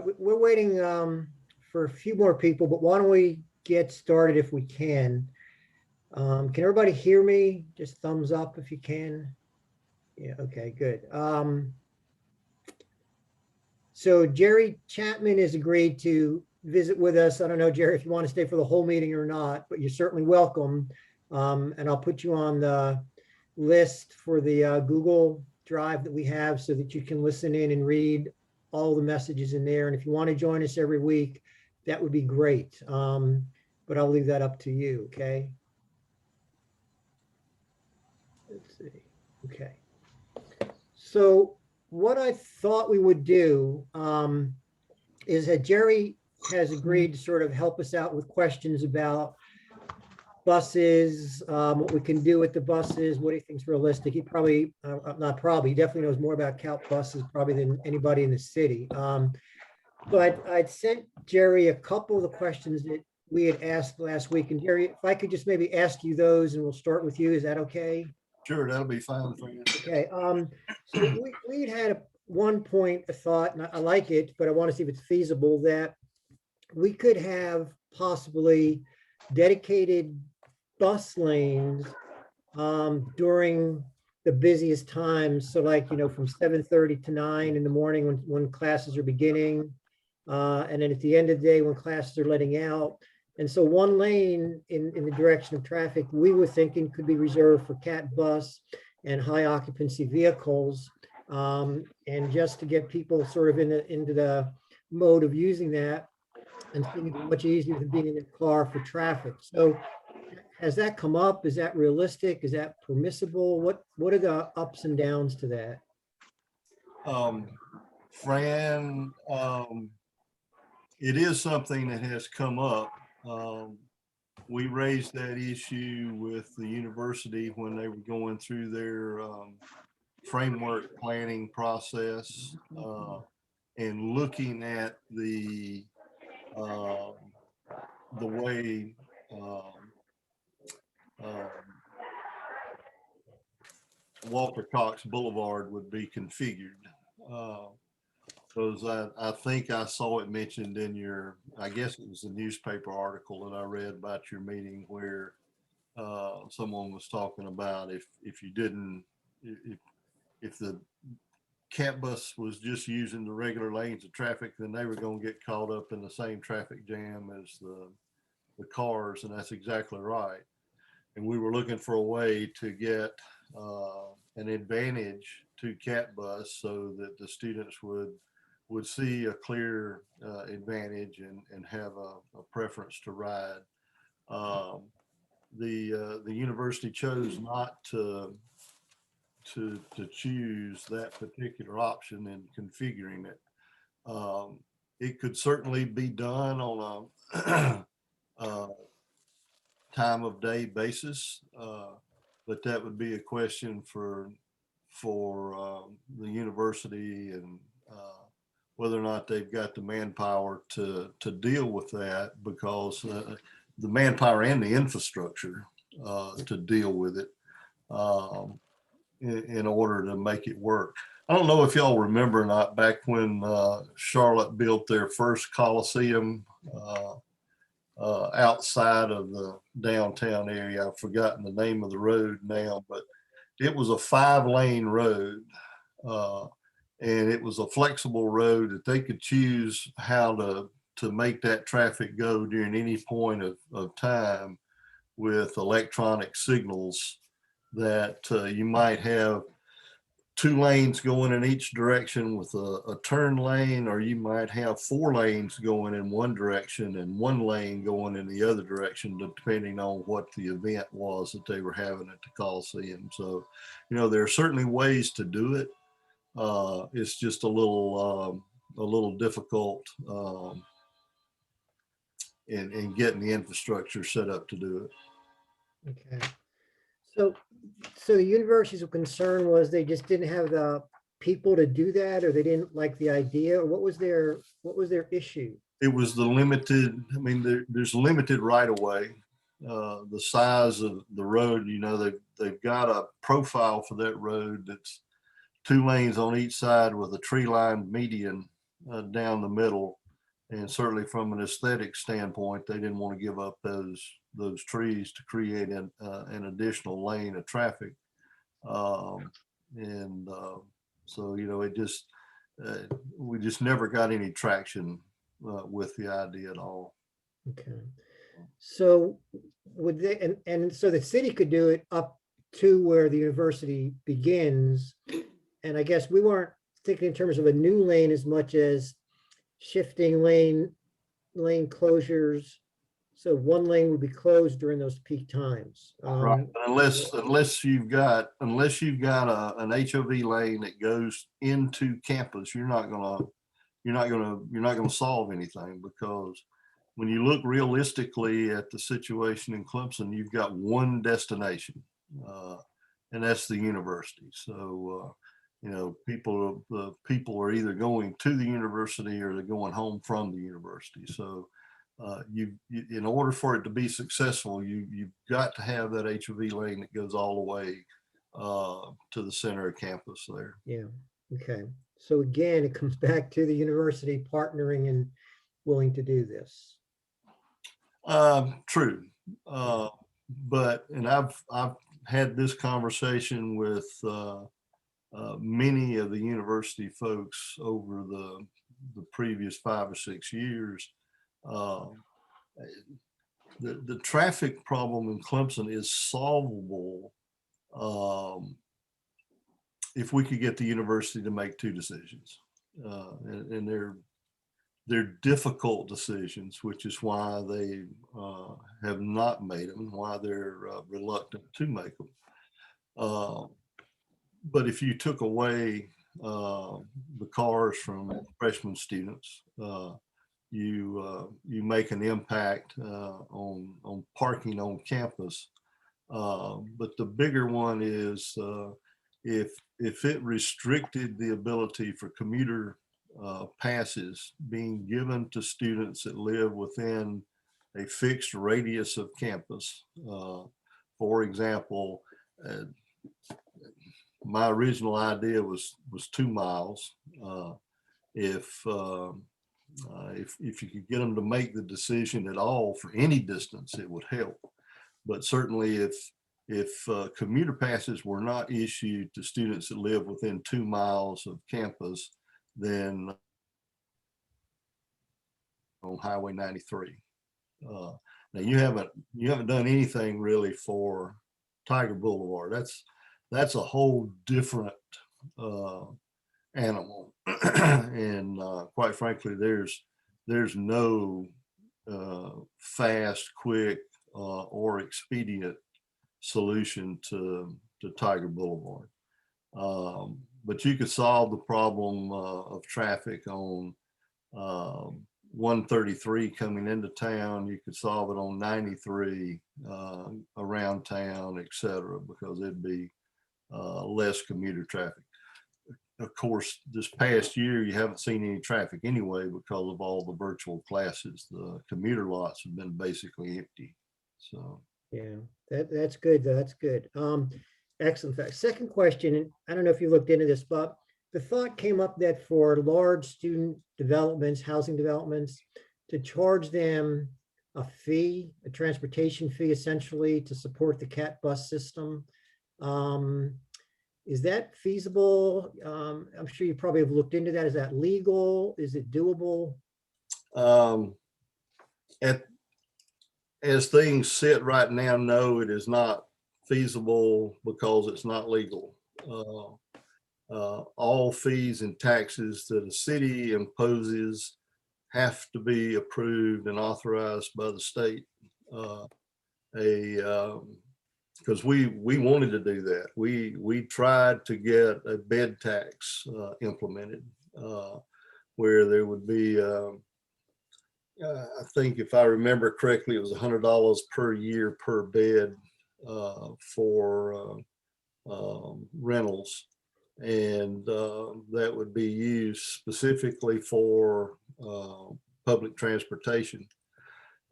We're waiting for a few more people, but why don't we get started if we can? Can everybody hear me? Just thumbs up if you can. Yeah, okay, good. So Jerry Chapman has agreed to visit with us. I don't know, Jerry, if you want to stay for the whole meeting or not, but you're certainly welcome. And I'll put you on the list for the Google Drive that we have so that you can listen in and read all the messages in there. And if you want to join us every week, that would be great. But I'll leave that up to you, okay? Let's see, okay. So what I thought we would do is that Jerry has agreed to sort of help us out with questions about buses, what we can do with the buses, what he thinks realistic. He probably, not probably, he definitely knows more about Cal buses probably than anybody in the city. But I'd sent Jerry a couple of the questions that we had asked last week. And Jerry, if I could just maybe ask you those and we'll start with you, is that okay? Sure, that'll be fine for you. Okay, so we'd had at one point a thought, and I like it, but I want to see if it's feasible, that we could have possibly dedicated bus lanes during the busiest times. So like, you know, from 7:30 to 9 in the morning when classes are beginning, and then at the end of the day when classes are letting out. And so one lane in the direction of traffic, we were thinking could be reserved for CAT bus and high occupancy vehicles. And just to get people sort of into the mode of using that and thinking it'd be much easier than being in the car for traffic. So has that come up? Is that realistic? Is that permissible? What are the ups and downs to that? Fran, it is something that has come up. We raised that issue with the university when they were going through their framework planning process and looking at the way Walter Cox Boulevard would be configured. Because I think I saw it mentioned in your, I guess it was a newspaper article that I read about your meeting where someone was talking about if you didn't, if the CAT bus was just using the regular lanes of traffic, then they were going to get caught up in the same traffic jam as the cars, and that's exactly right. And we were looking for a way to get an advantage to CAT bus so that the students would see a clear advantage and have a preference to ride. The university chose not to choose that particular option in configuring it. It could certainly be done on a time of day basis, but that would be a question for the university and whether or not they've got the manpower to deal with that, because the manpower and the infrastructure to deal with it in order to make it work. I don't know if y'all remember or not, back when Charlotte built their first Coliseum outside of the downtown area. I've forgotten the name of the road now, but it was a 5-lane road. And it was a flexible road that they could choose how to make that traffic go during any point of time with electronic signals that you might have 2 lanes going in each direction with a turn lane, or you might have 4 lanes going in one direction and 1 lane going in the other direction, depending on what the event was that they were having at the Coliseum. So, you know, there are certainly ways to do it. It's just a little difficult in getting the infrastructure set up to do it. Okay. So the university's concern was they just didn't have the people to do that, or they didn't like the idea, or what was their issue? It was the limited, I mean, there's limited right of way. The size of the road, you know, they've got a profile for that road that's 2 lanes on each side with a tree-lined median down the middle. And certainly from an aesthetic standpoint, they didn't want to give up those trees to create an additional lane of traffic. So, you know, it just, we just never got any traction with the idea at all. Okay. So would they, and so the city could do it up to where the university begins. And I guess we weren't thinking in terms of a new lane as much as shifting lane closures. So one lane would be closed during those peak times. Right. Unless you've got an HOV lane that goes into campus, you're not gonna solve anything, because when you look realistically at the situation in Clemson, you've got one destination, and that's the university. So, you know, people are either going to the university or they're going home from the university. So, in order for it to be successful, you've got to have that HOV lane that goes all the way to the center of campus there. Yeah. Okay. So again, it comes back to the university partnering and willing to do this. True. But I've had this conversation with many of the university folks over the previous 5 or 6 years. The traffic problem in Clemson is solvable if we could get the university to make two decisions, and they're difficult decisions, which is why they have not made them, why they're reluctant to make them. But if you took away the cars from freshman students, you make an impact on parking on campus. But the bigger one is if it restricted the ability for commuter passes being given to students that live within a fixed radius of campus. For example, my original idea was 2 miles. If you could get them to make the decision at all for any distance, it would help. But certainly if commuter passes were not issued to students that live within 2 miles of campus, then on Highway 93. Now you haven't done anything really for Tiger Boulevard. That's a whole different animal, and quite frankly, there's no fast, quick, or expedient solution to Tiger Boulevard. But you could solve the problem of traffic on 133 coming into town. You could solve it on 93 around town, etc., because it'd be less commuter traffic. Of course, this past year, you haven't seen any traffic anyway because of all the virtual classes. The commuter lots have been basically empty. So yeah, that's good. That's good. Excellent. Fact. Second question, and I don't know if you looked into this, but the thought came up that for large student developments, housing developments, to charge them a fee, a transportation fee, essentially to support the CAT bus system. Is that feasible? I'm sure you probably have looked into that. Is that legal? Is it doable? As things sit right now, no, it is not feasible because it's not legal. All fees and taxes that a city imposes have to be approved and authorized by the state. Because we wanted to do that. We tried to get a bed tax implemented, where there would be, I think if I remember correctly, it was $100 per year per bed for rentals. And that would be used specifically for public transportation.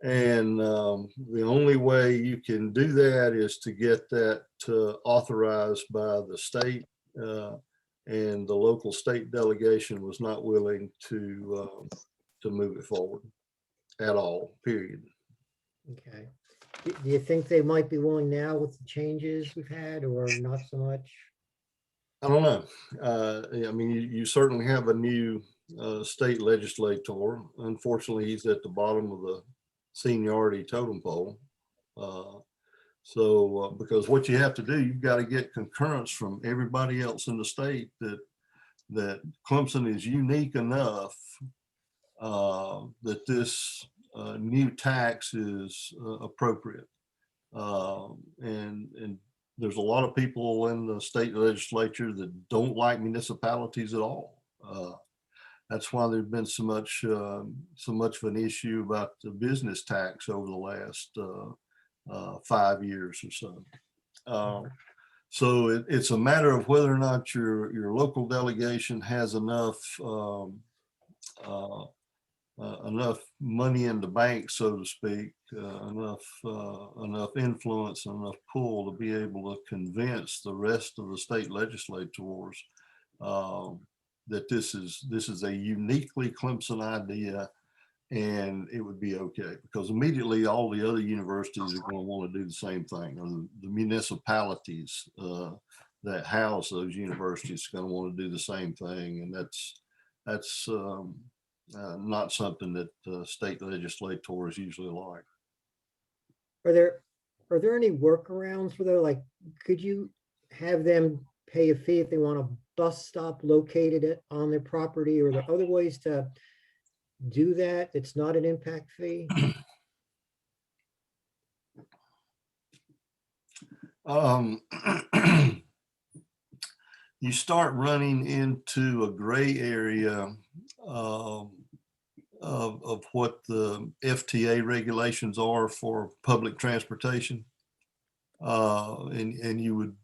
And the only way you can do that is to get that authorized by the state. and the local state delegation was not willing to move it forward at all, period. Okay. Do you think they might be willing now with the changes we've had, or not so much? I don't know. I mean, you certainly have a new state legislator. Unfortunately, he's at the bottom of the seniority totem pole. Because what you have to do, you've got to get concurrence from everybody else in the state that Clemson is unique enough that this new tax is appropriate. And there's a lot of people in the state legislature that don't like municipalities at all. That's why there's been so much of an issue about the business tax over the last 5 years or so. So it's a matter of whether or not your local delegation has enough enough money in the bank, so to speak, enough influence, enough pull to be able to convince the rest of the state legislators that this is a uniquely Clemson idea, and it would be okay, because immediately all the other universities are going to want to do the same thing, or the municipalities that house those universities are going to want to do the same thing, and that's not something that state legislators usually like. Are there any workarounds for that? Like, could you have them pay a fee if they want a bus stop located on their property, or are there other ways to do that? It's not an impact fee. You start running into a gray area of what the FTA regulations are for public transportation, and you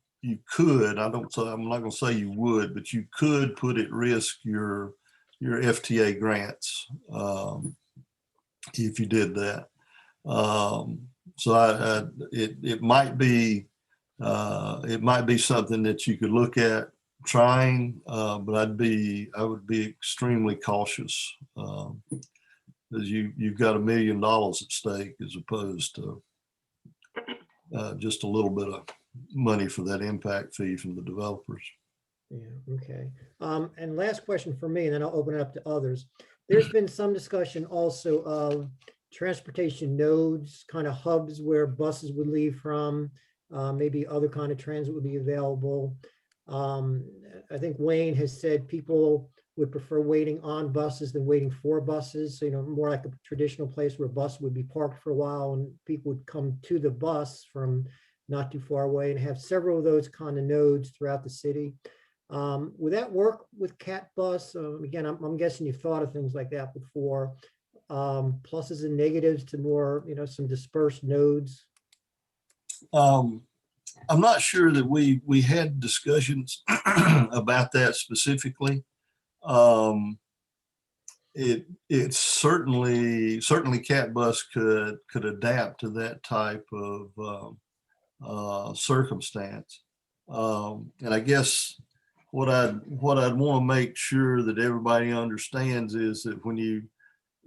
could, I'm not going to say you would, but you could put at risk your FTA grants if you did that. So it might be something that you could look at trying, but I would be extremely cautious, because you've got $1 million at stake, as opposed to just a little bit of money for that impact fee from the developers. Yeah, okay. And last question for me, and then I'll open it up to others. There's been some discussion also of transportation nodes, kind of hubs where buses would leave from, maybe other kind of transit would be available. I think Wayne has said people would prefer waiting on buses than waiting for buses. So, more like a traditional place where a bus would be parked for a while and people would come to the bus from not too far away, and have several of those kind of nodes throughout the city. Would that work with Cat Bus? Again, I'm guessing you've thought of things like that before. Pluses and negatives to more, some dispersed nodes. I'm not sure that we had discussions about that specifically. It's certainly Cat Bus could adapt to that type of circumstance. And I guess what I'd want to make sure that everybody understands is that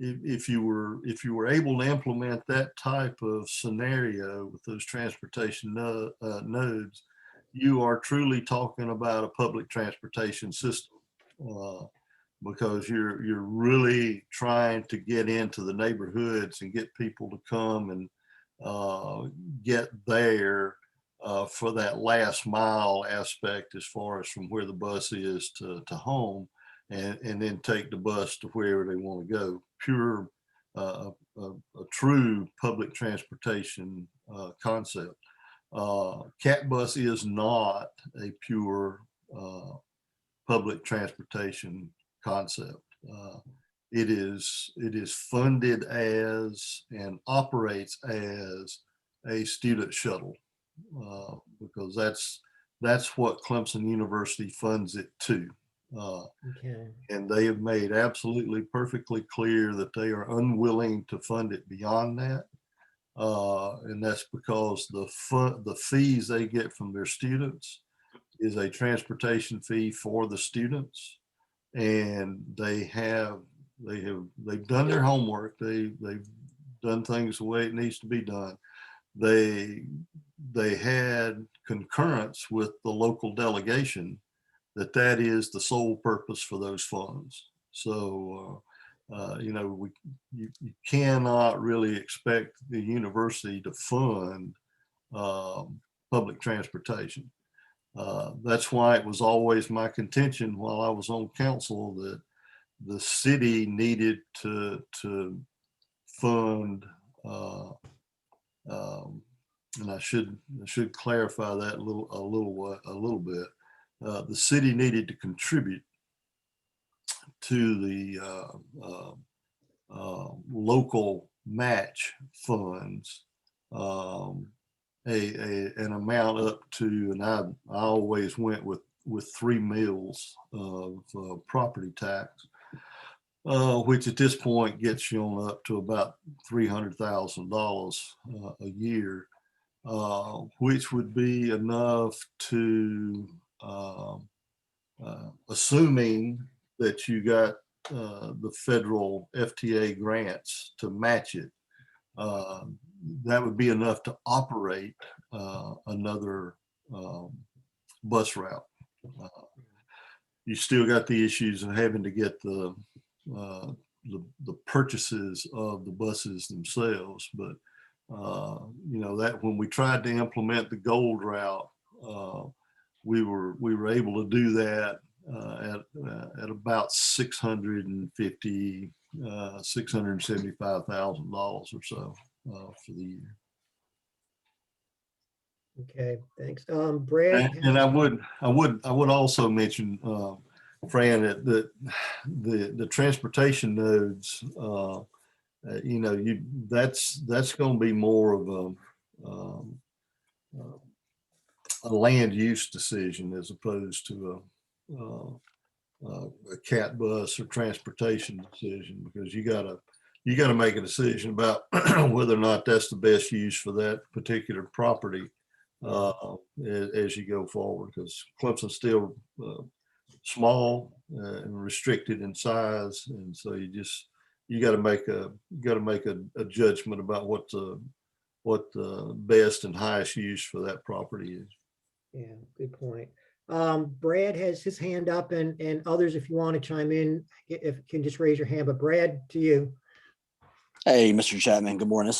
if you were able to implement that type of scenario with those transportation nodes, you are truly talking about a public transportation system, because you're really trying to get into the neighborhoods and get people to come and get there for that last mile aspect, as far as from where the bus is to home, and then take the bus to wherever they want to go. Pure, a true public transportation concept. Cat Bus is not a pure public transportation concept. It is funded as and operates as a student shuttle, because that's what Clemson University funds it to. Okay. And they have made absolutely perfectly clear that they are unwilling to fund it beyond that. And that's because the fees they get from their students is a transportation fee for the students, and they've done their homework. They've done things the way it needs to be done. They had concurrence with the local delegation that is the sole purpose for those funds. So, you cannot really expect the university to fund public transportation. That's why it was always my contention while I was on council that the city needed to fund, and I should clarify that a little bit. The city needed to contribute to the local match funds, an amount up to, and I always went with 3 mills of property tax, which at this point gets you on up to about $300,000 a year, which would be enough to, assuming that you got the federal FTA grants to match it, that would be enough to operate another bus route. You still got the issues of having to get the purchases of the buses themselves, but that when we tried to implement the gold route, we were able to do that at about $675,000 or so for the year. Okay, thanks. Brad? And I would also mention, Fran, that the transportation nodes, that's going to be more of a land use decision as opposed to a cat bus or transportation decision, because you got to make a decision about whether or not that's the best use for that particular property as you go forward, because Clemson's still small and restricted in size, and so you got to make a judgment about what the best and highest use for that property is. Yeah, good point. Brad has his hand up, and others, if you want to chime in, if you can just raise your hand. But Brad, to you. Hey, Mr. Chapman, good morning.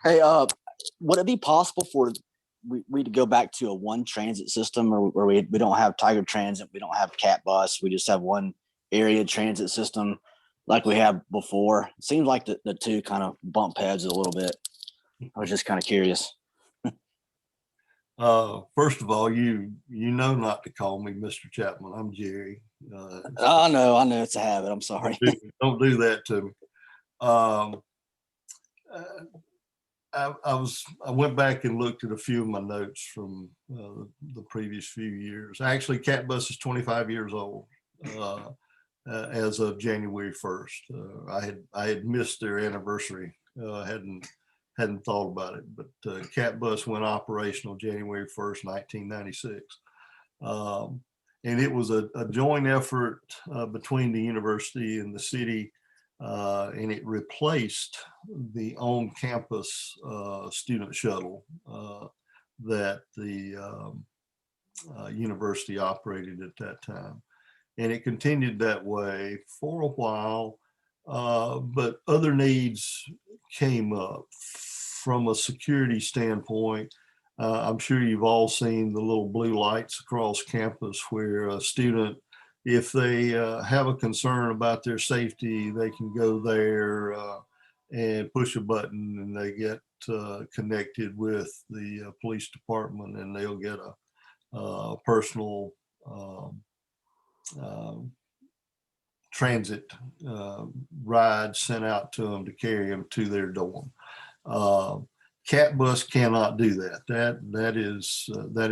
Would it be possible for we to go back to a one transit system, or where we don't have Tiger Transit, we don't have Cat Bus, we just have one area transit system like we have before? It seems like the two kind of bump heads a little bit. I was just kind of curious. First of all, you know not to call me Mr. Chapman. I'm Jerry. I know it's a habit. I'm sorry. Don't do that to me. I went back and looked at a few of my notes from the previous few years. Actually, Cat Bus is 25 years old as of January 1st. I had missed their anniversary. Hadn't thought about it, but Cat Bus went operational January 1st, 1996. And it was a joint effort between the university and the city, and it replaced the on-campus student shuttle that the university operated at that time. And it continued that way for a while, but other needs came up. From a security standpoint, I'm sure you've all seen the little blue lights across campus where a student, if they have a concern about their safety, they can go there and push a button, and they get connected with the police department, and they'll get a personal transit ride sent out to them to carry them to their dorm. Cat Bus cannot do that. That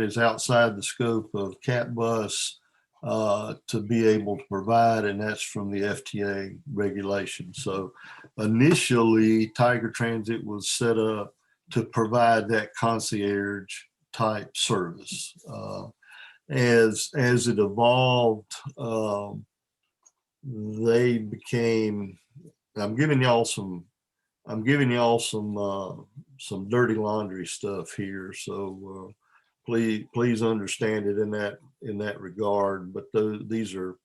is outside the scope of Cat Bus to be able to provide, and that's from the FTA regulation. So initially, Tiger Transit was set up to provide that concierge type service. as it evolved, they became. I'm giving y'all some dirty laundry stuff here, so please understand it in that regard. But these are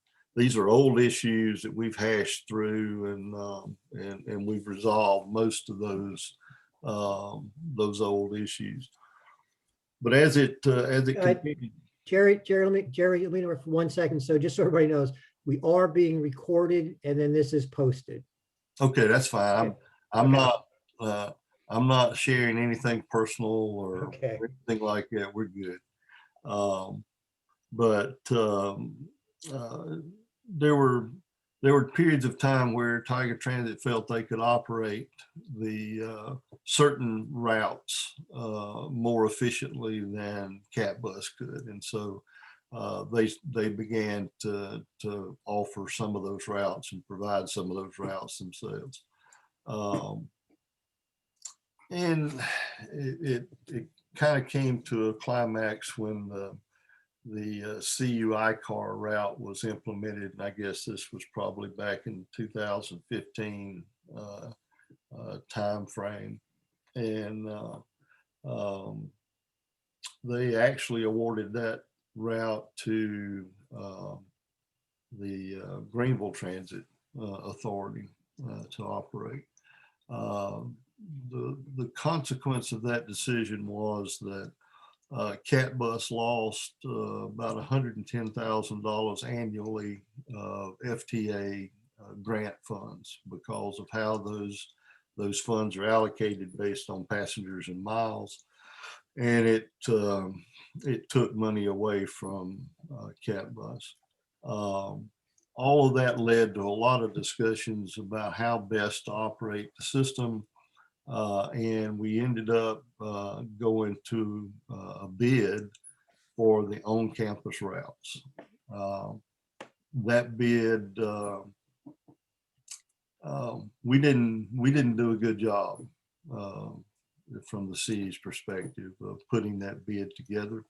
old issues that we've hashed through, and we've resolved most of those old issues. But as it continued, Jerry, let me know for 1 second. So just so everybody knows, we are being recorded and then this is posted. okay, that's fine. Okay. I'm Okay. I'm not sharing anything personal or Okay. anything like that. We're good. But there were periods of time where Tiger Transit felt they could operate the certain routes more efficiently than Cat Bus could, and so they began to offer some of those routes and provide some of those routes themselves. And it kind of came to a climax when the CUI car route was implemented. And I guess this was probably back in 2015 time frame. And they actually awarded that route to the Greenville Transit Authority to operate. The consequence of that decision was that Cat Bus lost about $110,000 annually of FTA grant funds because of how those funds are allocated based on passengers and miles, and it took money away from Cat Bus. All of that led to a lot of discussions about how best to operate the system. And we ended up going to a bid for the on-campus routes. That bid, we didn't do a good job from the city's perspective of putting that bid together.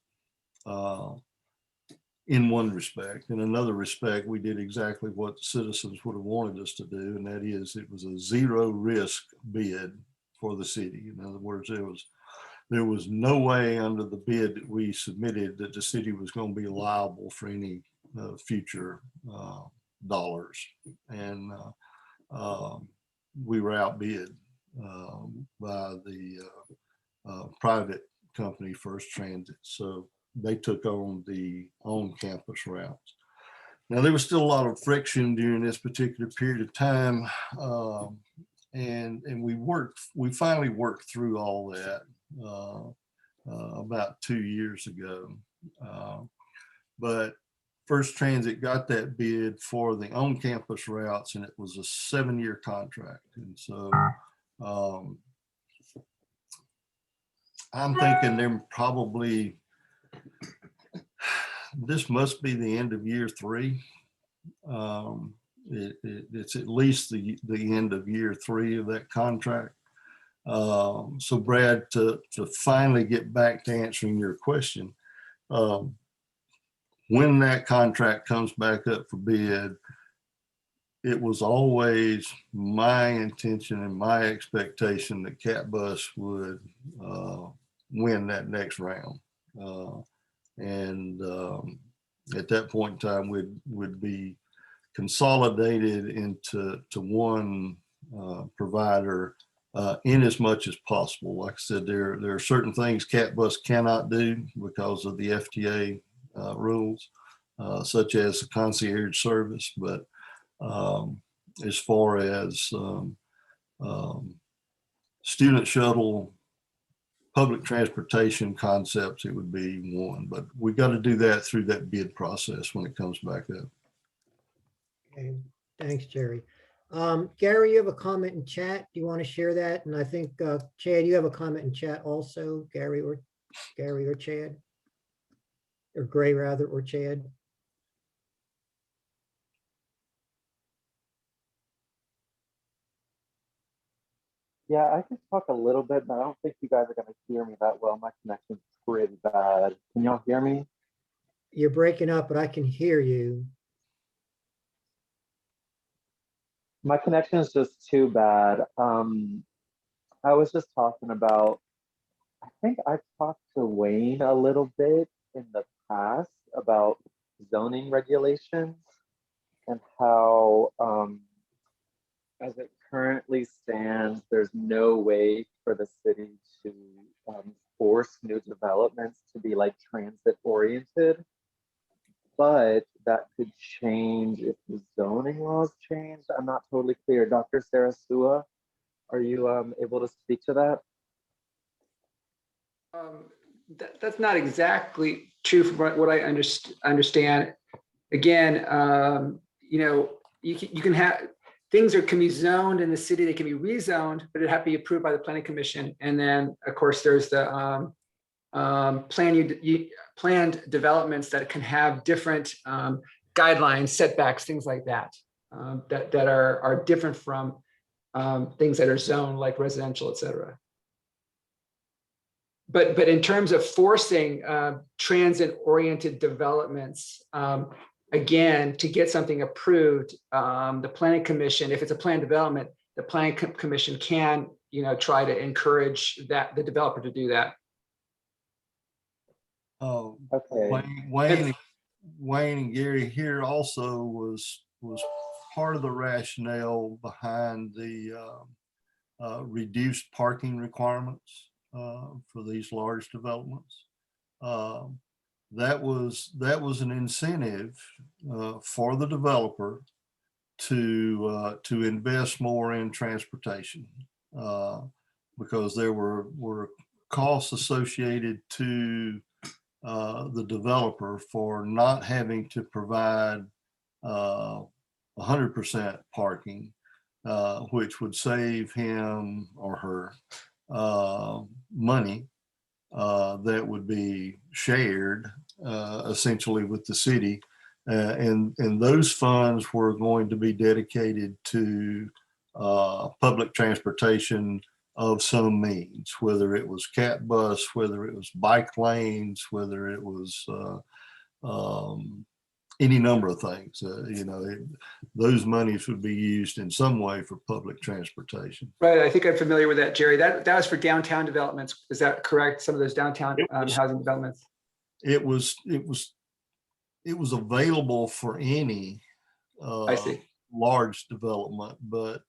In one respect. In another respect, we did exactly what the citizens would have wanted us to do, and that is it was a zero risk bid for the city. In other words, there was no way under the bid that we submitted that the city was going to be liable for any future dollars. And we were outbid by the private company First Transit. So they took on the on-campus routes. Now, there was still a lot of friction during this particular period of time. And we finally worked through all that about 2 years ago. But First Transit got that bid for the on-campus routes, and it was a 7-year contract. And so I'm thinking this must be the end of year 3. It's at least the end of year 3 of that contract. So Brad, to finally get back to answering your question, when that contract comes back up for bid, it was always my intention and my expectation that Cat Bus would win that next round. And at that point in time, would be consolidated into one provider in as much as possible. Like I said, there are certain things Cat Bus cannot do because of the FTA rules, such as the concierge service. But as far as student shuttle, public transportation concepts, it would be one. But we got to do that through that bid process when it comes back up. Okay, thanks, Jerry. Gary, you have a comment in chat. Do you want to share that? And I think Chad, you have a comment in chat also. Gary or Chad, or Gray rather, or Chad. Yeah, I can talk a little bit, but I don't think you guys are going to hear me that well. My connection's pretty bad. Can y'all hear me? You're breaking up, but I can hear you. My connection is just too bad. I was just talking about, I think I talked to Wayne a little bit in the past about zoning regulations and how, as it currently stands, there's no way for the city to force new developments to be like transit oriented. But that could change if the zoning laws change. I'm not totally clear. Dr. Sarasua, are you able to speak to that? That's not exactly true from what I understand. Again, you can have things can be zoned in the city. They can be rezoned, but it have to be approved by the planning commission. And then, of course, there's the planned developments that can have different guidelines, setbacks, things like that, that are different from things that are zoned like residential, et cetera. But in terms of forcing transit-oriented developments, again, to get something approved, the planning commission, if it's a planned development, the planning commission can, try to encourage the developer to do that. Okay. Wayne and Gary here also was part of the rationale behind the reduced parking requirements for these large developments. That was an incentive for the developer to invest more in transportation because there were costs associated to the developer for not having to provide 100% parking, which would save him or her money that would be shared essentially with the city. And those funds were going to be dedicated to public transportation of some means, whether it was cat bus, whether it was bike lanes, whether it was any number of things. Those monies would be used in some way for public transportation. Right, I think I'm familiar with that, Jerry. That was for downtown developments. Is that correct? Some of those downtown housing developments. It was available for any I see. large development, but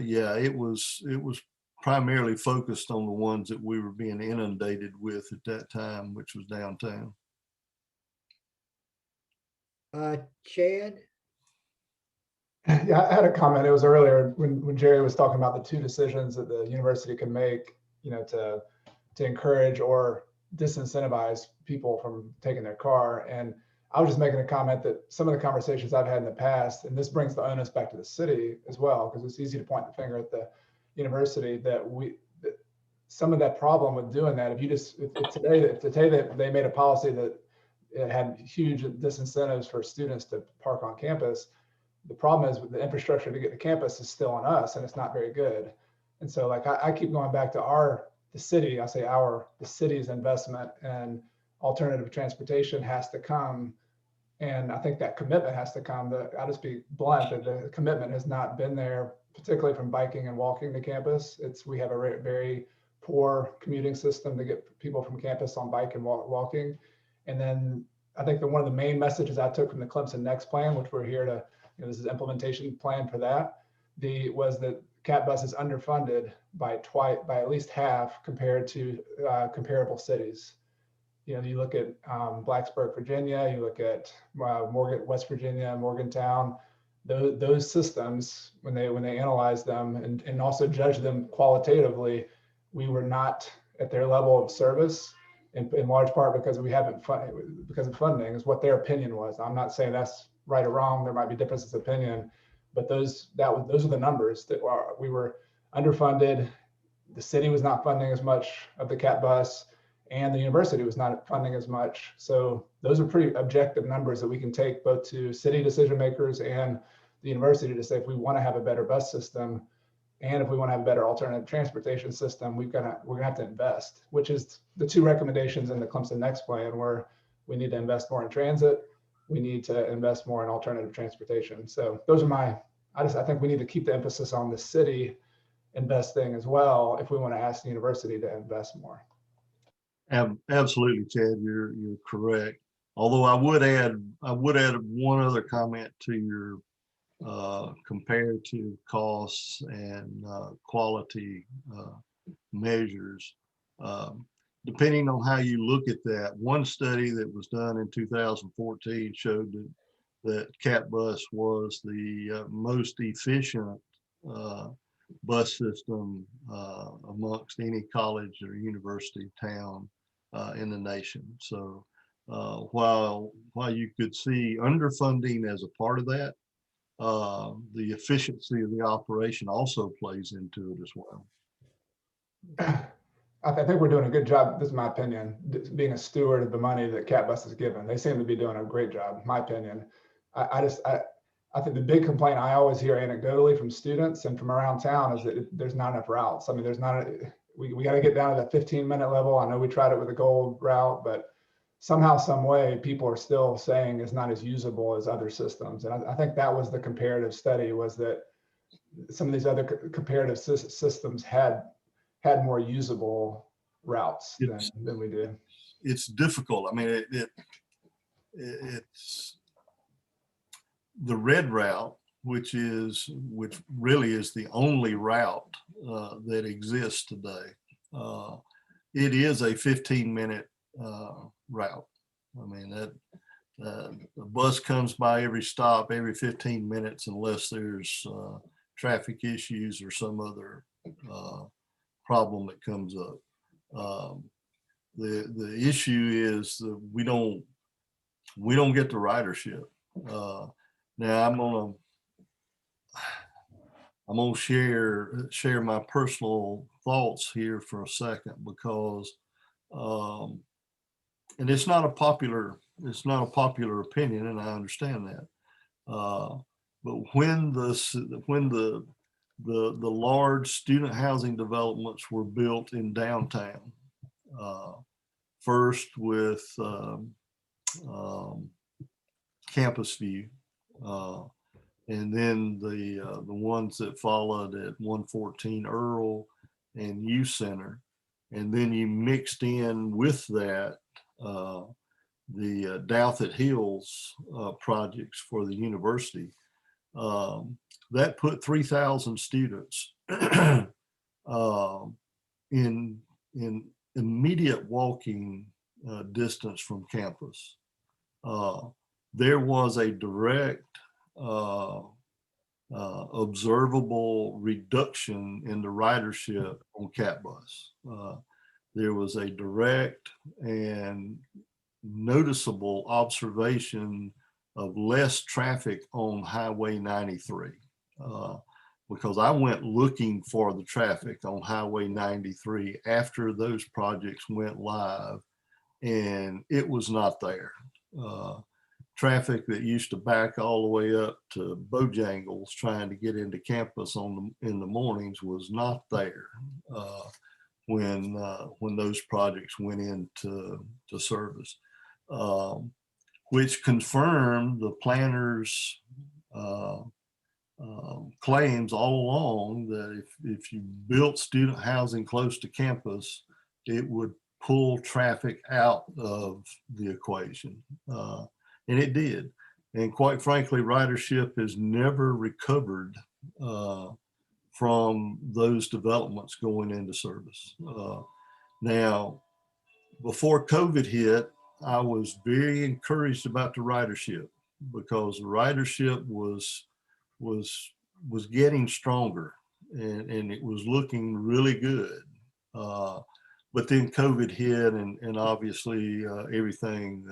yeah, it was primarily focused on the ones that we were being inundated with at that time, which was downtown. Chad? Yeah, I had a comment. It was earlier when Jerry was talking about the two decisions that the university can make, to encourage or disincentivize people from taking their car. And I was just making a comment that some of the conversations I've had in the past, and this brings the onus back to the city as well, because it's easy to point the finger at the university, that some of that problem with doing that, if today that they made a policy that it had huge disincentives for students to park on campus, the problem is with the infrastructure to get to campus is still on us, and it's not very good. And so I keep going back to the city's investment and alternative transportation has to come. And I think that commitment has to come. I'll just be blunt that the commitment has not been there, particularly from biking and walking to campus. We have a very poor commuting system to get people from campus on bike and walking. And then I think that one of the main messages I took from the ClemsonNext plan, which we're here to, this is implementation plan for that, was that CAT bus is underfunded by at least half compared to comparable cities. You look at Blacksburg, Virginia, you look at West Virginia, Morgantown, those systems, when they analyze them and also judge them qualitatively, we were not at their level of service. In large part because because of funding is what their opinion was. I'm not saying that's right or wrong. There might be differences of opinion, but those are the numbers that we were underfunded. The city was not funding as much of the CAT bus, and the university was not funding as much. So those are pretty objective numbers that we can take both to city decision makers and the university to say, if we want to have a better bus system, and if we want to have a better alternative transportation system, we're gonna have to invest, which is the two recommendations in the ClemsonNext plan, were We need to invest more in transit. We need to invest more in alternative transportation. So those are I think we need to keep the emphasis on the city investing as well if we want to ask the university to invest more. Absolutely, Chad, you're correct. Although I would add one other comment to your comparative costs and quality measures. Depending on how you look at that, one study that was done in 2014 showed that CAT bus was the most efficient bus system amongst any college or university town in the nation. So while you could see underfunding as a part of that, the efficiency of the operation also plays into it as well. I think we're doing a good job, this is my opinion, being a steward of the money that CAT bus is given. They seem to be doing a great job, my opinion. I think the big complaint I always hear anecdotally from students and from around town is that there's not enough routes. I mean, we got to get down to that 15-minute level. I know we tried it with the gold route, but somehow, some way, people are still saying it's not as usable as other systems. And I think that was the comparative study, was that some of these other comparative systems had more usable routes than we did. It's difficult. I mean, it's the red route, which really is the only route that exists today. It is a 15-minute route. I mean, that the bus comes by every stop every 15 minutes unless there's traffic issues or some other problem that comes up. The issue is that we don't get the ridership. Now I'm gonna share my personal thoughts here for a second, because and it's not a popular opinion, and I understand that. But when the large student housing developments were built in downtown, first with Campus View, and then the ones that followed at 114 Earl and U Center, and then you mixed in with that the Douthit Hills projects for the university. That put 3,000 students in immediate walking distance from campus. There was a direct observable reduction in the ridership on CAT bus. There was a direct and noticeable observation of less traffic on Highway 93, because I went looking for the traffic on Highway 93 after those projects went live, and it was not there. Traffic that used to back all the way up to Bojangles trying to get into campus in the mornings was not there when those projects went into service, which confirmed the planners' claims all along that if you built student housing close to campus, it would pull traffic out of the equation. And it did. And quite frankly, ridership has never recovered from those developments going into service. Now, before COVID hit, I was very encouraged about the ridership, because the ridership was getting stronger, and it was looking really good. But then COVID hit, and obviously everything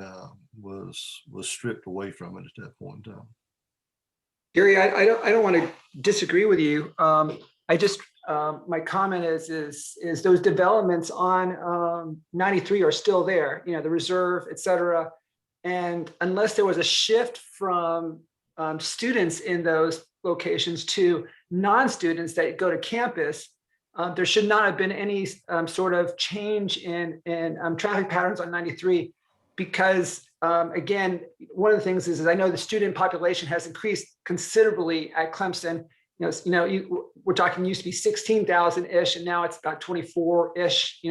was stripped away from it at that point in time. Gary, I don't want to disagree with you. I just my comment is those developments on 93 are still there. You know, the reserve, et cetera. And unless there was a shift from students in those locations to non-students that go to campus, there should not have been any sort of change in traffic patterns on 93, because again, one of the things is I know the student population has increased considerably at Clemson. We're talking used to be 16,000-ish, and now it's about 24-ish.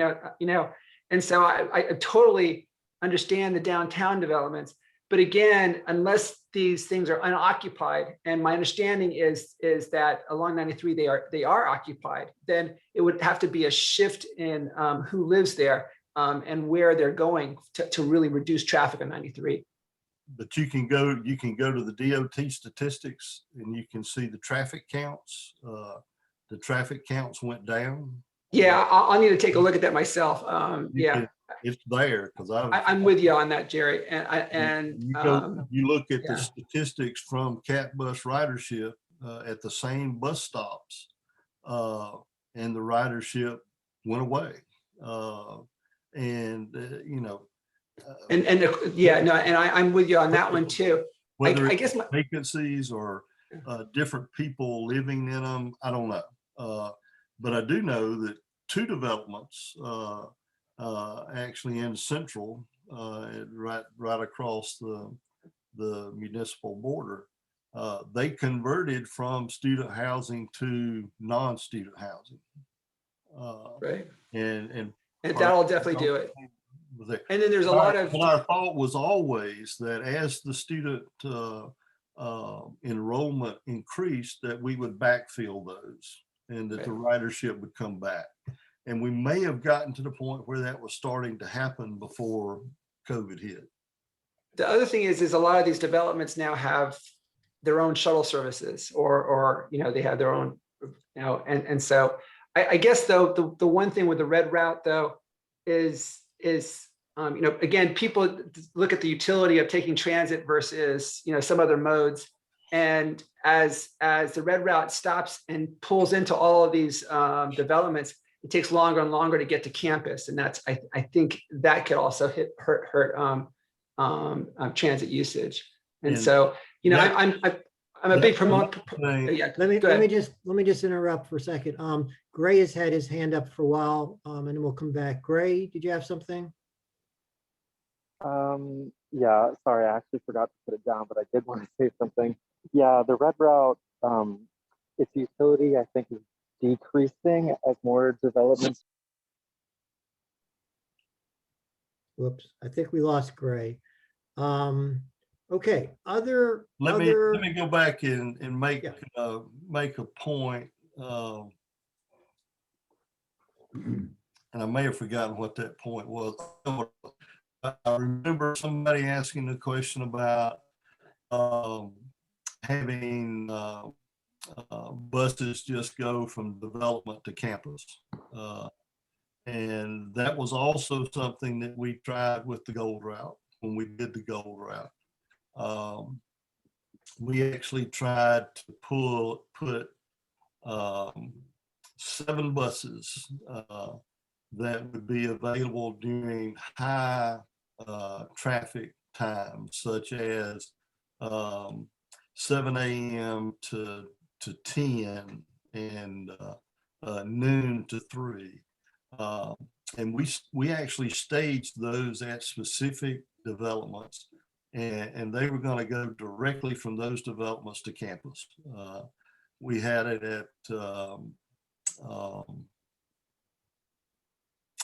And so I totally understand the downtown developments. But again, unless these things are unoccupied, and my understanding is that along 93 they are occupied, then it would have to be a shift in who lives there and where they're going to really reduce traffic on 93. But you can go to the DOT statistics and you can see the traffic counts. The traffic counts went down. Yeah, I'll need to take a look at that myself. It's there because I'm with you on that, Jerry. And you look at the statistics from CAT bus ridership at the same bus stops, and the ridership went away. I'm with you on that one too. Whether I guess vacancies or different people living in them, I don't know. But I do know that two developments actually in Central, right across the municipal border, they converted from student housing to non-student housing. Right. And that'll definitely do it. And then there's a lot of. And our thought was always that as the student enrollment increased, that we would backfill those, and that the ridership would come back. And we may have gotten to the point where that was starting to happen before COVID hit. The other thing is a lot of these developments now have their own shuttle services, or they have their own, and so I guess though the one thing with the red route though is again, people look at the utility of taking transit versus some other modes, and as the red route stops and pulls into all of these developments, it takes longer and longer to get to campus, and that's I think that could also hurt transit usage. And so I'm a big promoter. Yeah, let me just interrupt for a second. Gray has had his hand up for a while, and then we'll come back. Gray, did you have something? Yeah, sorry, I actually forgot to put it down, but I did want to say something. Yeah, the red route, its utility, I think, is decreasing as more developments. Whoops, I think we lost Gray. Okay, let me go back and make a point. And I may have forgotten what that point was. I remember somebody asking the question about having buses just go from development to campus. And that was also something that we tried with the Gold Route when we did the Gold Route. We actually tried to put 7 buses that would be available during high traffic times, such as 7 a.m. to 10 and noon to 3. And we actually staged those at specific developments, and they were going to go directly from those developments to campus. We had it at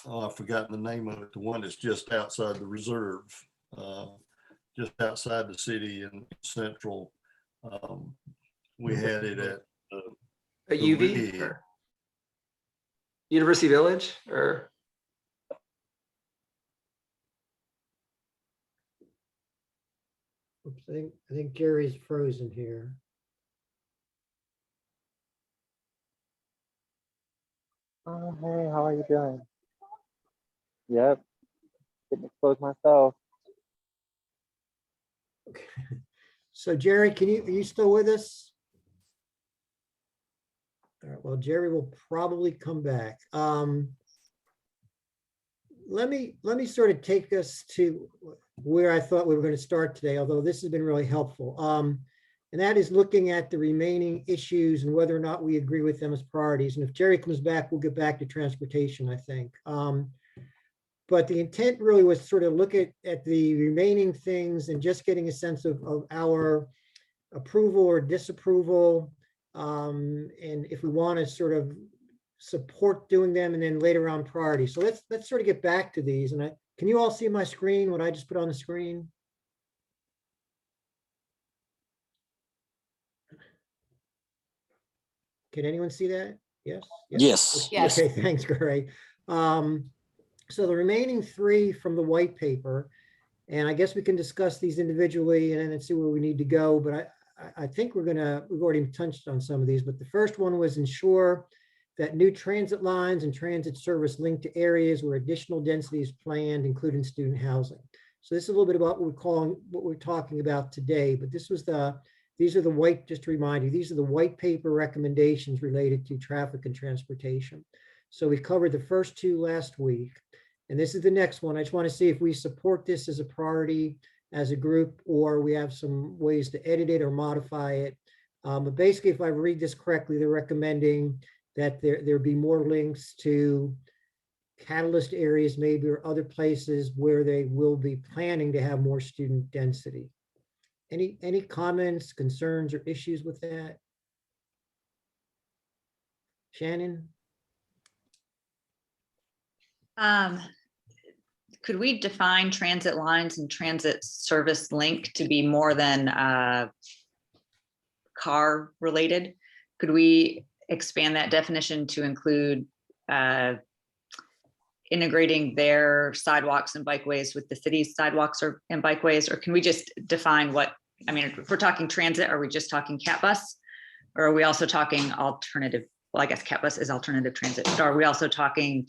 I've forgotten the name of it, the one that's just outside the reserve, just outside the city in Central. We had it at UV or University Village, or oops, I think Jerry's frozen here. Oh, hey, how are you doing? Yep, didn't expose myself. Okay. So Jerry, are you still with us? All right, well, Jerry will probably come back. Let me sort of take us to where I thought we were going to start today, although this has been really helpful. And that is looking at the remaining issues and whether or not we agree with them as priorities. And if Jerry comes back, we'll get back to transportation, I think. But the intent really was to sort of look at the remaining things and just getting a sense of our approval or disapproval. And if we want to sort of support doing them, and then later on priority. So let's sort of get back to these. And can you all see my screen, what I just put on the screen? Can anyone see that? Yes? Yes. Yes. Okay, thanks, Greg. So the remaining three from the white paper, and I guess we can discuss these individually and then see where we need to go. But I think we've already touched on some of these, but the first one was ensure that new transit lines and transit service linked to areas where additional density is planned, including student housing. So this is a little bit about what we're talking about today, but these are the white, just to remind you, these are the white paper recommendations related to traffic and transportation. So we covered the first two last week, and this is the next one. I just want to see if we support this as a priority as a group, or we have some ways to edit it or modify it. But basically, if I read this correctly, they're recommending that there be more links to catalyst areas maybe, or other places where they will be planning to have more student density. Any comments, concerns, or issues with that? Shannon? Could we define transit lines and transit service link to be more than car related? Could we expand that definition to include integrating their sidewalks and bikeways with the city's sidewalks and bikeways? Or can we just define if we're talking transit, are we just talking cat bus? Or are we also talking alternative? Well, I guess cat bus is alternative transit, but are we also talking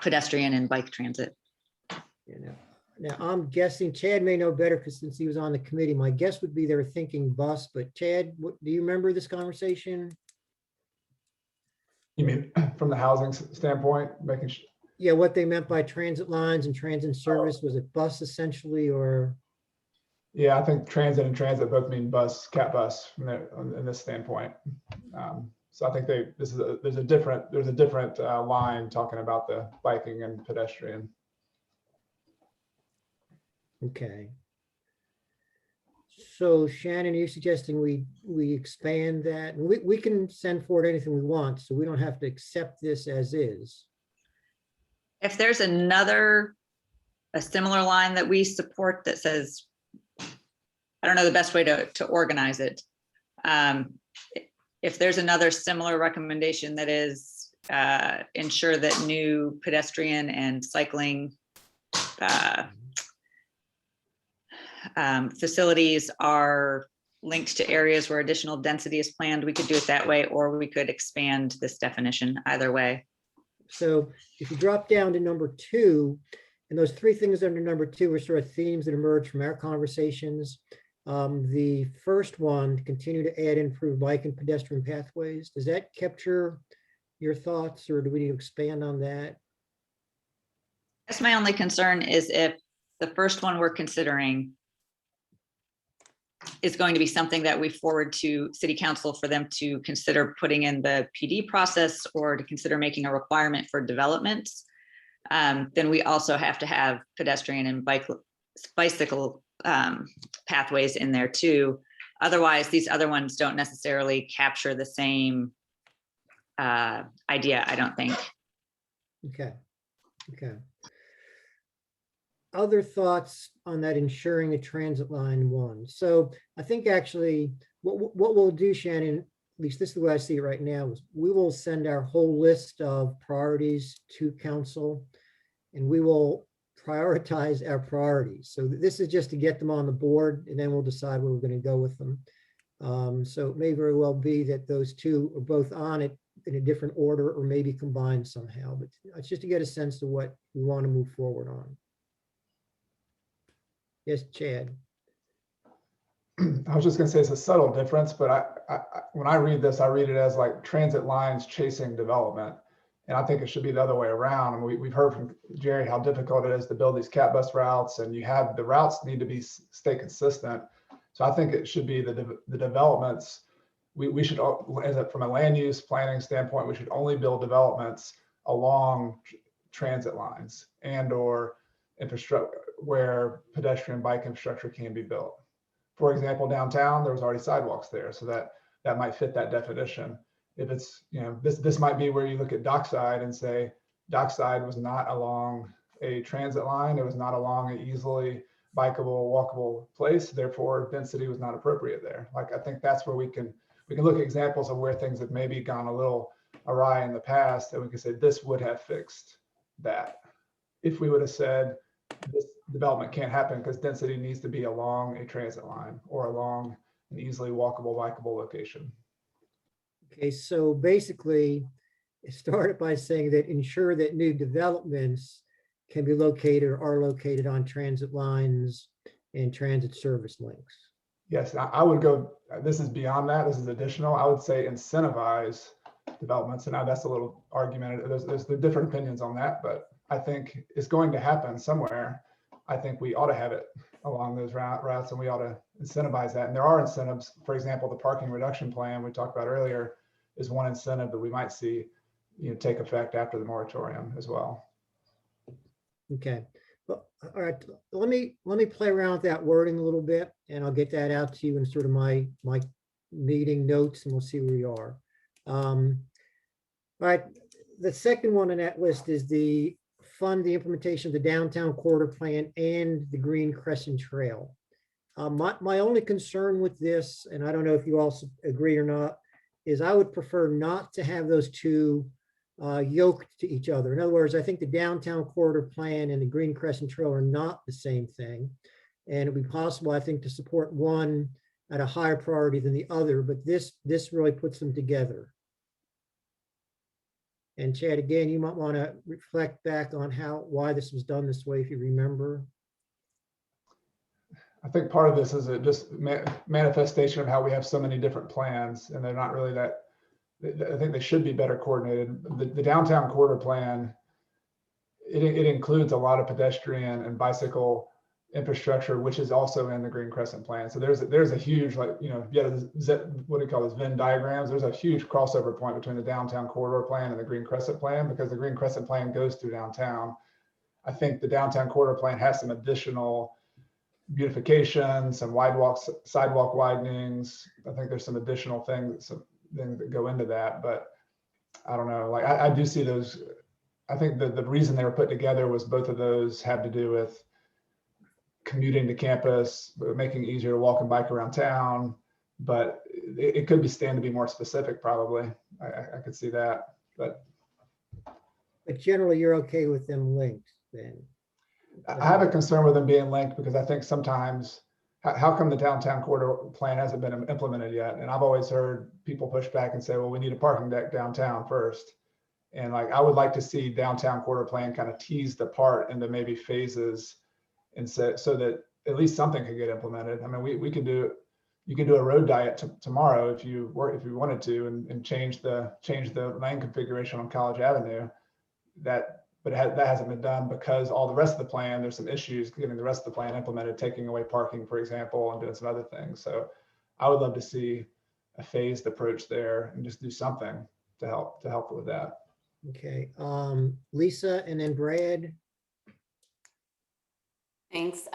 pedestrian and bike transit? Now I'm guessing Chad may know better because since he was on the committee, my guess would be they were thinking bus, but Chad, do you remember this conversation? You mean from the housing standpoint, making sure? Yeah, what they meant by transit lines and transit service, was it bus essentially, or? Yeah, I think transit and transit both mean bus, cat bus in this standpoint. So I think there's a different line talking about the biking and pedestrian. Okay. So Shannon, are you suggesting we expand that? We can send forward anything we want, so we don't have to accept this as is. If there's a similar line that we support that says, I don't know the best way to organize it. If there's another similar recommendation that is ensure that new pedestrian and cycling facilities are linked to areas where additional density is planned, we could do it that way, or we could expand this definition either way. So if you drop down to number 2, and those 3 things under number 2 are sort of themes that emerge from our conversations. The first one, continue to add and improve bike and pedestrian pathways. Does that capture your thoughts, or do we need to expand on that? That's my only concern, is if the first one we're considering is going to be something that we forward to City Council for them to consider putting in the PD process, or to consider making a requirement for developments, then we also have to have pedestrian and bicycle pathways in there too. Otherwise, these other ones don't necessarily capture the same idea, I don't think. Okay. Other thoughts on that ensuring a transit line one? So I think actually what we'll do, Shannon, at least this is the way I see it right now, is we will send our whole list of priorities to council, and we will prioritize our priorities. So this is just to get them on the board, and then we'll decide where we're going to go with them. So it may very well be that those 2 are both on it in a different order, or maybe combined somehow, but it's just to get a sense of what we want to move forward on. Yes, Chad. I was just going to say it's a subtle difference, but when I read this, I read it as like transit lines chasing development. And I think it should be the other way around. And we've heard from Jerry how difficult it is to build these cat bus routes, and the routes need to stay consistent. So I think it should be the developments. We should, from a land use planning standpoint, we should only build developments along transit lines and or infrastructure where pedestrian bike infrastructure can be built. For example, downtown, there was already sidewalks there, so that might fit that definition. If it's, this might be where you look at Dockside and say, Dockside was not along a transit line. It was not along an easily bikeable, walkable place. Therefore, density was not appropriate there. Like, I think that's where we can look at examples of where things have maybe gone a little awry in the past, and we can say this would have fixed that. If we would have said this development can't happen because density needs to be along a transit line or along an easily walkable, bikeable location. Okay, so basically, it started by saying that ensure that new developments can be located or are located on transit lines and transit service links. Yes, I would go, this is beyond that, this is additional. I would say incentivize developments. And now that's a little argumentative. There's the different opinions on that, but I think it's going to happen somewhere. I think we ought to have it along those routes, and we ought to incentivize that. And there are incentives. For example, the parking reduction plan we talked about earlier is one incentive that we might see, take effect after the moratorium as well. Okay, well, all right. Let me play around with that wording a little bit, and I'll get that out to you in sort of my meeting notes, and we'll see where we are. All right, the second one on that list is the fund the implementation of the downtown corridor plan and the Green Crescent Trail. My only concern with this, and I don't know if you all agree or not, is I would prefer not to have those two yoked to each other. In other words, I think the downtown corridor plan and the Green Crescent Trail are not the same thing. And it'd be possible, I think, to support one at a higher priority than the other, but this really puts them together. And Chad, again, you might want to reflect back on why this was done this way, if you remember. I think part of this is a just manifestation of how we have so many different plans, and they're not really that. I think they should be better coordinated. The downtown corridor plan, it includes a lot of pedestrian and bicycle infrastructure, which is also in the Green Crescent plan. So there's a huge, what do you call this, Venn diagrams? There's a huge crossover point between the downtown corridor plan and the Green Crescent plan, because the Green Crescent plan goes through downtown. I think the downtown corridor plan has some additional beautification, some sidewalk widenings. I think there's some additional things that go into that, but I don't know. Like, I do see those. I think the reason they were put together was both of those have to do with commuting to campus, making it easier to walk and bike around town, but it could stand to be more specific, probably. I could see that, but generally you're okay with them linked then? I have a concern with them being linked, because I think sometimes, how come the downtown corridor plan hasn't been implemented yet? And I've always heard people push back and say, well, we need a parking deck downtown first. And like, I would like to see downtown corridor plan kind of teased apart into maybe phases, and so that at least something could get implemented. I mean, you could do a road diet tomorrow if you wanted to, and change the lane configuration on College Avenue. But that hasn't been done because all the rest of the plan, there's some issues getting the rest of the plan implemented, taking away parking, for example, and doing some other things. So I would love to see a phased approach there and just do something to help with that. Okay, Lisa, and then Brad. Thanks.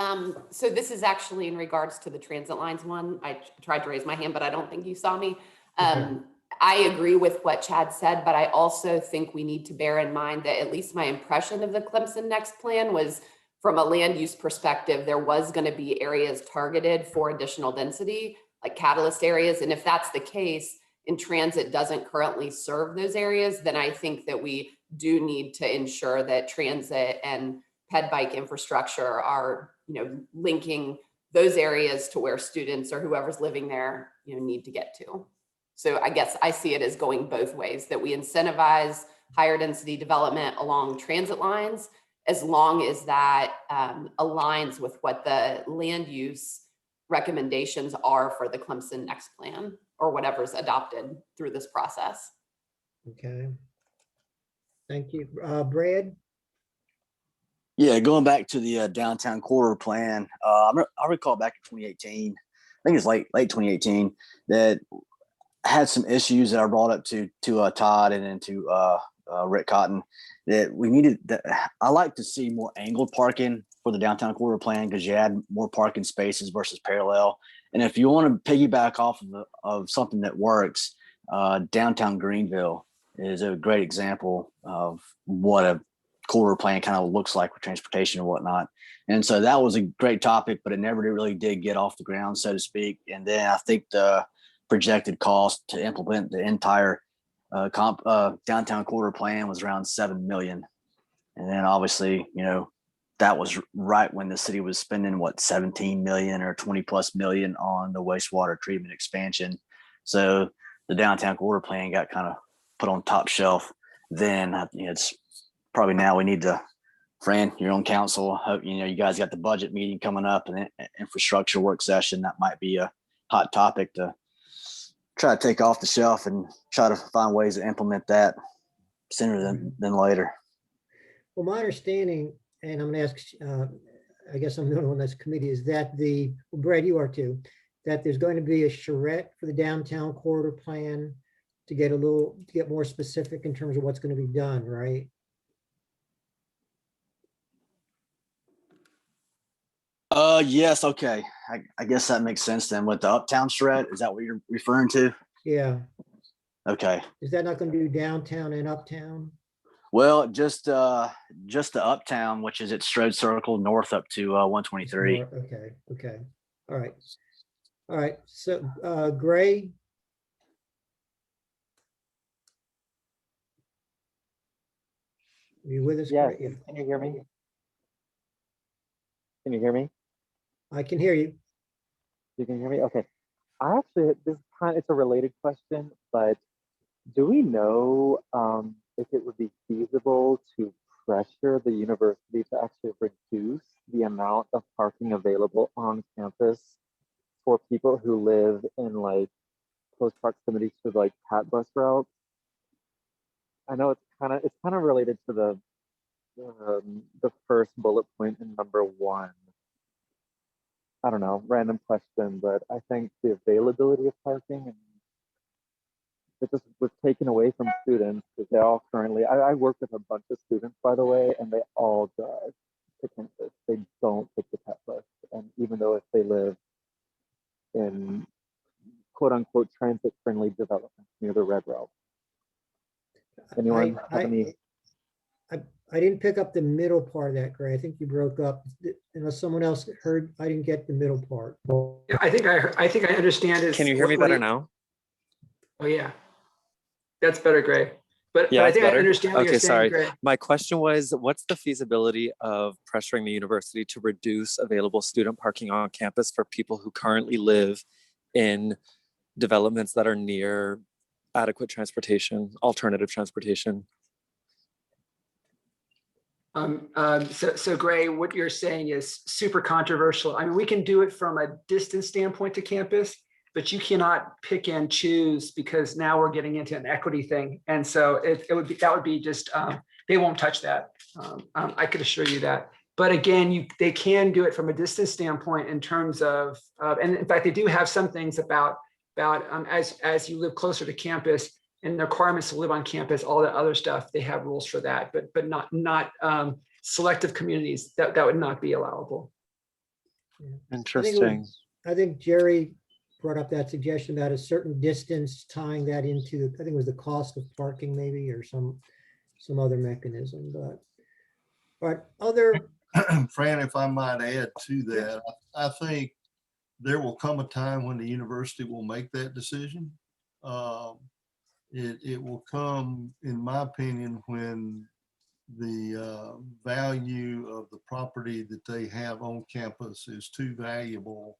So this is actually in regards to the transit lines one. I tried to raise my hand, but I don't think you saw me. Okay. I agree with what Chad said, but I also think we need to bear in mind that at least my impression of the ClemsonNext plan was, from a land use perspective, there was going to be areas targeted for additional density, like catalyst areas. And if that's the case, and transit doesn't currently serve those areas, then I think that we do need to ensure that transit and ped bike infrastructure are, linking those areas to where students or whoever's living there, need to get to. So I guess I see it as going both ways, that we incentivize higher density development along transit lines, as long as that aligns with what the land use recommendations are for the ClemsonNext plan, or whatever's adopted through this process. Okay. Thank you. Brad? Yeah, going back to the downtown corridor plan, I recall back in 2018, I think it's late 2018, that had some issues that I brought up to Todd and then to Rick Cotton, that we needed that. I like to see more angled parking for the downtown corridor plan because you add more parking spaces versus parallel. And if you want to piggyback off of something that works, downtown Greenville is a great example of what a corridor plan kind of looks like with transportation and whatnot. And so that was a great topic, but it never really did get off the ground, so to speak. And then I think the projected cost to implement the entire downtown corridor plan was around $7 million. And then obviously, that was right when the city was spending what, 17 million or 20 plus million on the wastewater treatment expansion. So the downtown corridor plan got kind of put on top shelf. Then it's probably now we need to, Fran, you're on council. Hope you guys got the budget meeting coming up and infrastructure work session. That might be a hot topic to try to take off the shelf and try to find ways to implement that sooner than later. Well, my understanding, and I'm gonna ask, I guess I'm the only one that's committee, is that Brad, you are too, that there's going to be a charrette for the downtown corridor plan to get more specific in terms of what's going to be done, right? Yes. Okay. I guess that makes sense then with the uptown charrette. Is that what you're referring to? Yeah. Okay. Is that not going to do downtown and uptown? Well, just the uptown, which is at Strode Circle north up to 123. Okay. All right. So Gray. Are you with us? Yes. Gray? Can you hear me? Can you hear me? I can hear you. You can hear me? Okay. It's a related question, but do we know if it would be feasible to pressure the university to actually reduce the amount of parking available on campus for people who live in like close proximity to like cat bus routes? I know it's kind of related to the first bullet point in number 1. I don't know, random question, but I think the availability of parking and it just was taken away from students because they all currently, I work with a bunch of students, by the way, and they all drive to campus. They don't take the cat bus. And even though if they live in quote unquote transit friendly developments near the red route. Anyone have any? I didn't pick up the middle part of that, Gray. I think you broke up. Unless someone else heard, I didn't get the middle part. Yeah, I think I understand. Can you hear me better now? Oh yeah, that's better, Gray. But Yeah, I it's think better. I understand what Okay, you're saying, sorry. Gray. My question was, what's the feasibility of pressuring the university to reduce available student parking on campus for people who currently live in developments that are near adequate transportation, alternative transportation? So Gray, what you're saying is super controversial. I mean, we can do it from a distance standpoint to campus, but you cannot pick and choose because now we're getting into an equity thing. And so that would be just, they won't touch that. I could assure you that. But again, they can do it from a distance standpoint in terms of, and in fact, they do have some things about as you live closer to campus, and the requirements to live on campus, all that other stuff, they have rules for that, but not selective communities, that would not be allowable. Interesting. I think Jerry brought up that suggestion about a certain distance, tying that into, I think it was the cost of parking maybe, or some other mechanism, but other. Fran, if I might add to that, I think there will come a time when the university will make that decision. It will come, in my opinion, when the value of the property that they have on campus is too valuable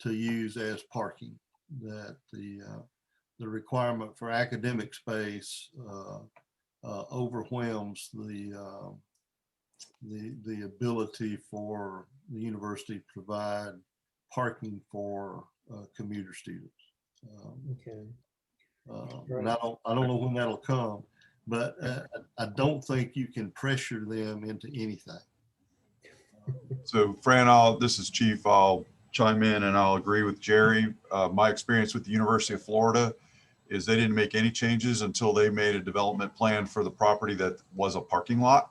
to use as parking, that the requirement for academic space overwhelms the ability for the university to provide parking for commuter students. Okay. And I don't know when that'll come, but I don't think you can pressure them into anything. So Fran, this is Chief, I'll chime in and I'll agree with Jerry. My experience with the University of Florida is they didn't make any changes until they made a development plan for the property that was a parking lot.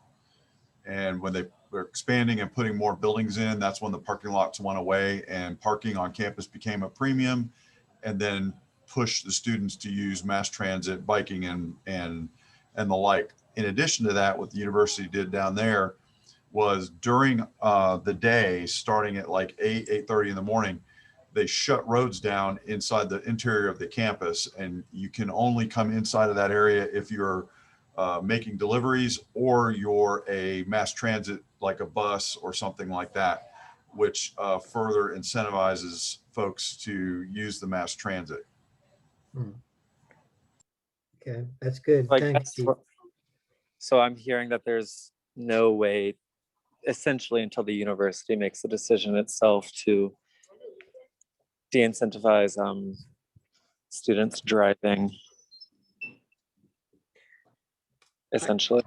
And when they were expanding and putting more buildings in, that's when the parking lots went away and parking on campus became a premium, and then pushed the students to use mass transit, biking, and the like. In addition to that, what the university did down there was during the day, starting at like 8:30 in the morning, they shut roads down inside the interior of the campus, and you can only come inside of that area if you're making deliveries or you're a mass transit, like a bus or something like that, which further incentivizes folks to use the mass transit. Okay, that's good. So I Thanks, guess Chief. so I'm hearing that there's no way, essentially, until the university makes the decision itself to de-incentivize students driving, essentially.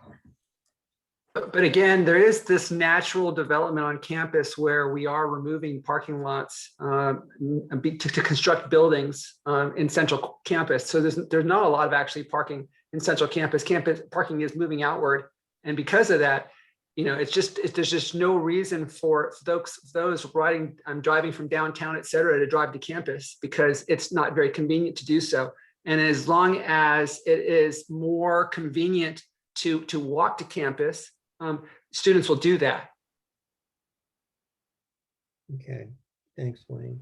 But again, there is this natural development on campus where we are removing parking lots to construct buildings in central campus. So there's not a lot of actually parking in central campus. Campus parking is moving outward, and because of that, there's just no reason for those driving from downtown, et cetera, to drive to campus, because it's not very convenient to do so. And as long as it is more convenient to walk to campus, students will do that. Okay, thanks, Wayne.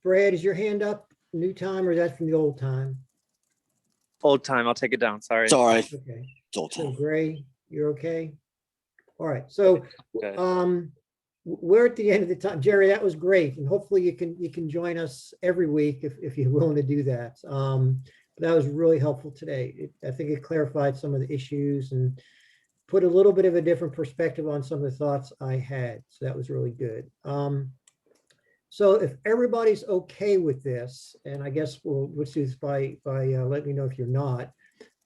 Brad, is your hand up new time, or is that from the old time? Old time, I'll take it down, sorry. Sorry, Okay, it's old so time. Gray, you're okay? All right, so Good. we're at the end of the time. Jerry, that was great, and hopefully you can join us every week if you're willing to do that. That was really helpful today. I think it clarified some of the issues and put a little bit of a different perspective on some of the thoughts I had. So that was really good. So if everybody's okay with this, and I guess let's do this by let me know if you're not.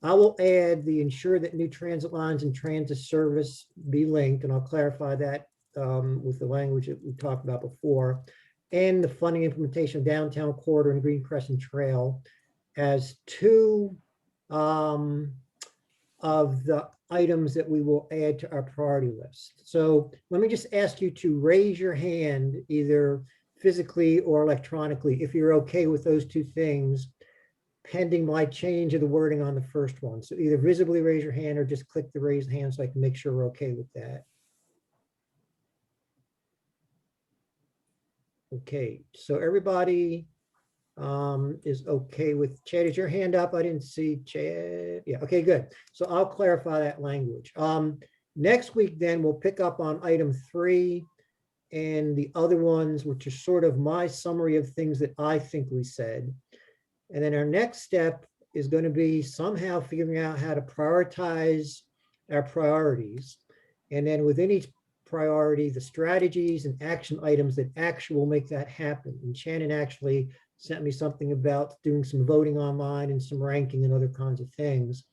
I will add the ensure that new transit lines and transit service be linked, and I'll clarify that with the language that we talked about before, and the funding implementation of downtown corridor and Green Crescent Trail as two of the items that we will add to our priority list. So let me just ask you to raise your hand, either physically or electronically, if you're okay with those two things, pending my change of the wording on the first one. So either visibly raise your hand or just click the raise hand so I can make sure we're okay with that. Okay, so everybody is okay with Chad. Is your hand up? I didn't see Chad. Yeah, okay, good. So I'll clarify that language. Next week, then we'll pick up on item 3 and the other ones, which are sort of my summary of things that I think we said. And then our next step is going to be somehow figuring out how to prioritize our priorities. And then within each priority, the strategies and action items that actually will make that happen. And Shannon actually sent me something about doing some voting online and some ranking and other kinds of things.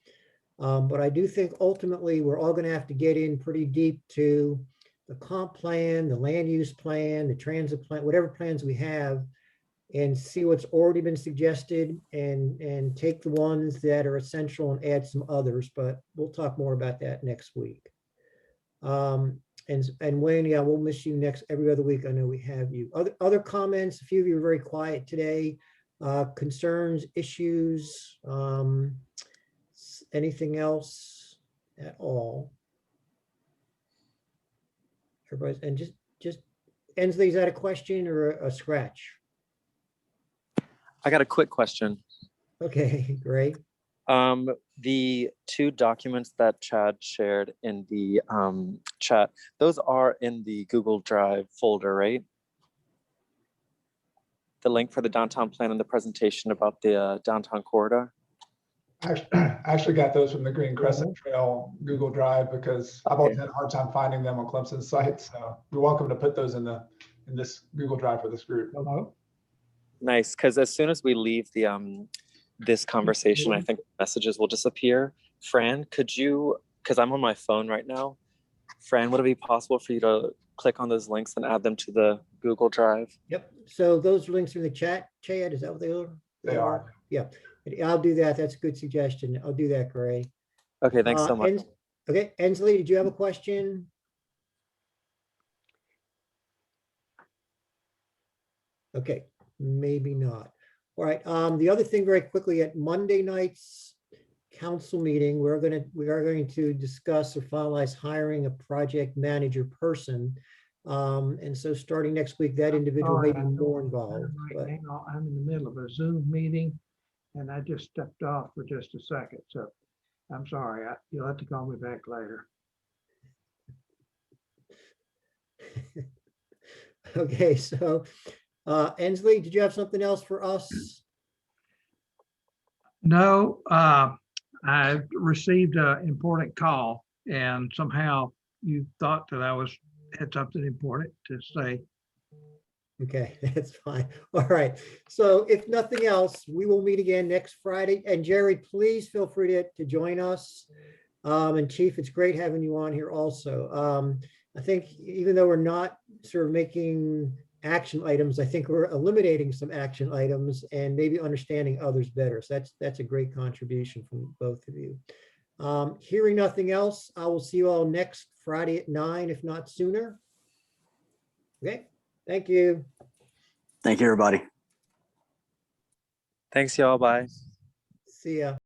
But I do think ultimately we're all going to have to get in pretty deep to the comp plan, the land use plan, the transit plan, whatever plans we have, and see what's already been suggested and take the ones that are essential and add some others. But we'll talk more about that next week. And Wayne, yeah, we'll miss you every other week. I know we have you. Other comments? A few of you are very quiet today. Concerns, issues, anything else at all? Everybody's, and just Ensley, is that a question or a scratch? I got a quick question. Okay, great. The 2 documents that Chad shared in the chat, those are in the Google Drive folder, right? The link for the downtown plan and the presentation about the downtown corridor. I actually got those from the Green Crescent Trail Google Drive because I've always had a hard time finding them on Clemson's site. So you're welcome to put those in this Google Drive for this group. Hello. Nice, because as soon as we leave the this conversation, I think messages will disappear. Fran, could you, because I'm on my phone right now, Fran, would it be possible for you to click on those links and add them to the Google Drive? Yep. So those links are in the chat, Chad, is that what they are? They are. Yeah, I'll do that. That's a good suggestion. I'll do that, Gray. Okay, thanks so much. Okay, Ensley, did you have a question? Okay, maybe not. All right, the other thing very quickly, at Monday night's council meeting, we are going to discuss or finalize hiring a project manager person. And so starting next week, that individual may be more involved. But Right now, I'm in the middle of a Zoom meeting and I just stepped off for just a second. So I'm sorry. You'll have to call me back later. okay, so Ensley, did you have something else for us? No, I received an important call and somehow you thought that I had something important to say. Okay, that's fine. All right. So if nothing else, we will meet again next Friday. And Jerry, please feel free to join us. And Chief, it's great having you on here also. I think even though we're not sort of making action items, I think we're eliminating some action items and maybe understanding others better. So that's a great contribution from both of you. Hearing nothing else, I will see you all next Friday at 9, if not sooner. Okay, thank you. Thank you, everybody. Thanks, y'all. Bye. See ya.